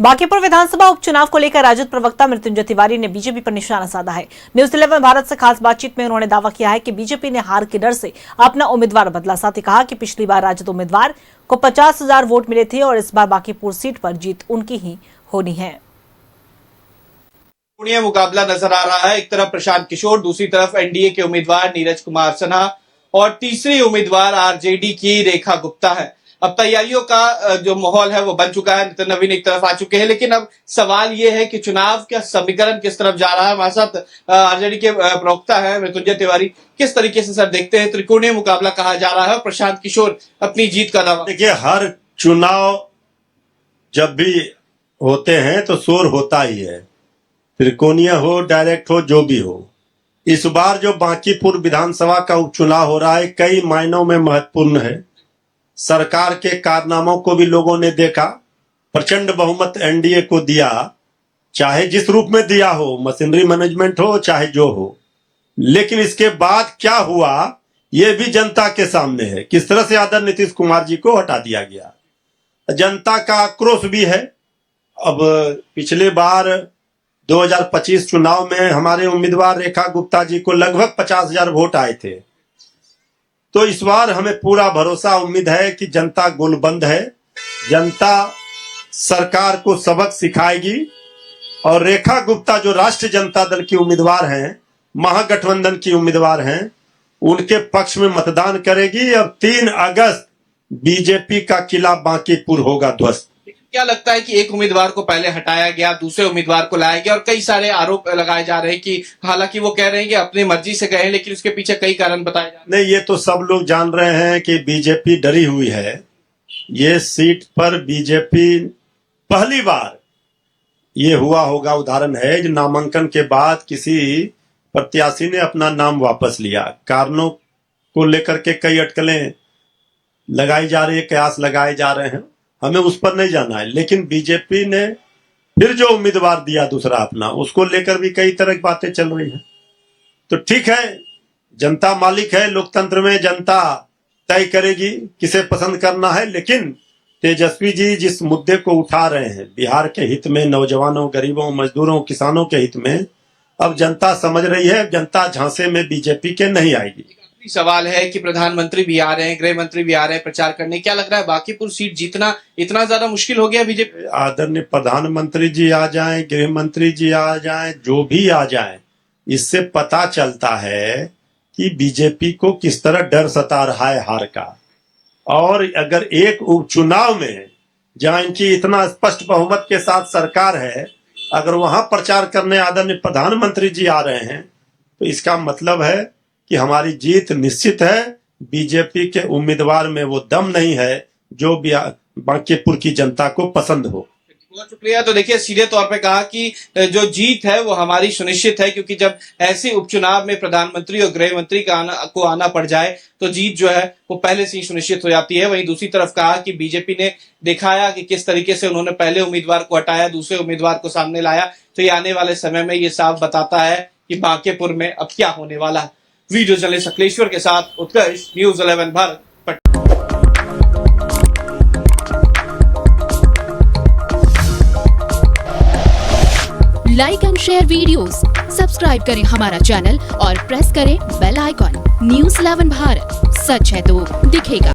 बांकीपुर विधानसभा उपचुनाव को लेकर राजद प्रवक्ता मृत्युंजय तिवारी ने बीजेपी पर निशाना साधा है। न्यूज 11 भारत से खास बातचीत में उन्होंने दावा किया है कि बीजेपी ने हार के डर से अपना उम्मीदवार बदला। साथ ही कहा कि पिछली बार राजद उम्मीदवार को 50,000 वोट मिले थे और इस बार बांकीपुर सीट पर जीत उनकी ही होनी है। मुकाबला नजर आ रहा है। एक तरफ प्रशांत किशोर, दूसरी तरफ एनडीए के उम्मीदवार नीरज कुमार सिन्हा और तीसरी उम्मीदवार आरजेडी की रेखा गुप्ता है। अब तैयारियों का जो माहौल है वो बन चुका है। नितिन नवीन एक तरफ आ चुके हैं, लेकिन अब सवाल ये है कि चुनाव का समीकरण किस तरफ जा रहा है। हमारे साथ आरजेडी के प्रवक्ता है मृत्युंजय तिवारी। किस तरीके से सर देखते हैं, त्रिकोणीय मुकाबला कहा जा रहा है, प्रशांत किशोर अपनी जीत का दावा। देखिए, हर चुनाव जब भी होते हैं तो शोर होता ही है, त्रिकोणीय हो, डायरेक्ट हो, जो भी हो। इस बार जो बांकीपुर विधानसभा का उपचुनाव हो रहा है कई मायनों में महत्वपूर्ण है। सरकार के कारनामों को भी लोगों ने देखा। प्रचंड बहुमत एनडीए को दिया, चाहे जिस रूप में दिया हो, मशीनरी मैनेजमेंट हो चाहे जो हो। लेकिन इसके बाद क्या हुआ ये भी जनता के सामने है। किस तरह से आदरणीय नीतीश कुमार जी को हटा दिया गया, जनता का आक्रोश भी है। अब पिछले बार 2025 चुनाव में हमारे उम्मीदवार रेखा गुप्ता जी को लगभग 50,000 वोट आए थे। तो इस बार हमें पूरा भरोसा, उम्मीद है कि जनता गोलबंद है। जनता सरकार को सबक सिखाएगी और रेखा गुप्ता जो राष्ट्रीय जनता दल की उम्मीदवार हैं, महागठबंधन की उम्मीदवार हैं, उनके पक्ष में मतदान करेगी। अब 3 अगस्त बीजेपी का किला बांकीपुर होगा ध्वस्त। क्या लगता है कि एक उम्मीदवार को पहले हटाया गया, दूसरे उम्मीदवार को लाया गया और कई सारे आरोप लगाए जा रहे हैं कि हालांकि वो कह रहे हैं कि अपनी मर्जी से गए, लेकिन उसके पीछे कई कारण बताए जा रहे हैं। नहीं, ये तो सब लोग जान रहे हैं कि बीजेपी डरी हुई है। ये सीट पर बीजेपी पहली बार ये हुआ होगा, उदाहरण है जो नामांकन के बाद किसी प्रत्याशी ने अपना नाम वापस लिया। कारणों को लेकर के कई अटकलें लगाई जा रही है, कयास लगाए जा रहे हैं, हमें उस पर नहीं जाना है। लेकिन बीजेपी ने फिर जो उम्मीदवार दिया दूसरा अपना, उसको लेकर भी कई तरह की बातें चल रही हैं। तो ठीक है, जनता मालिक है, लोकतंत्र में जनता तय करेगी किसे पसंद करना है। लेकिन तेजस्वी जी जिस मुद्दे को उठा रहे हैं, बिहार के हित में, नौजवानों, गरीबों, मजदूरों, किसानों के हित में, अब जनता समझ रही है। जनता झांसे में बीजेपी के नहीं आएगी। सवाल है कि प्रधानमंत्री भी आ रहे हैं, गृह मंत्री भी आ रहे हैं प्रचार करने। क्या लग रहा है बांकीपुर सीट जीतना इतना ज्यादा मुश्किल हो गया बीजेपी? आदरणीय प्रधानमंत्री जी आ जाएं, गृह मंत्री जी आ जाएं, जो भी आ जाएं, इससे पता चलता है कि बीजेपी को किस तरह डर सता रहा है हार का। और अगर एक उपचुनाव में जहां इनकी इतना स्पष्ट बहुमत के साथ सरकार है, अगर वहां प्रचार करने आदरणीय प्रधानमंत्री जी आ रहे हैं, तो इसका मतलब है कि हमारी जीत निश्चित है। बीजेपी के उम्मीदवार में वो दम नहीं है जो बांकीपुर की जनता को पसंद हो। बहुत शुक्रिया। तो देखिए, सीधे तौर पे कहा कि जो जीत है वो हमारी सुनिश्चित है, क्योंकि जब ऐसे उपचुनाव में प्रधानमंत्री और गृह मंत्री को आना पड़ जाए तो जीत जो है वो पहले से ही सुनिश्चित हो जाती है। वहीं दूसरी तरफ कहा कि बीजेपी ने दिखाया कि किस तरीके से उन्होंने पहले उम्मीदवार को हटाया, दूसरे उम्मीदवार को सामने लाया। तो ये आने वाले समय में ये साफ बताता है कि बांकीपुर में अब क्या होने वाला है। वीडियो जर्नलिस्ट अखिलेश्वर के साथ Utkarsh, news 11 Bharat. Like and share videos, subscribe करें हमारा चैनल और प्रेस करें बेल आइकॉन। न्यूज 11 भारत, सच है तो दिखेगा।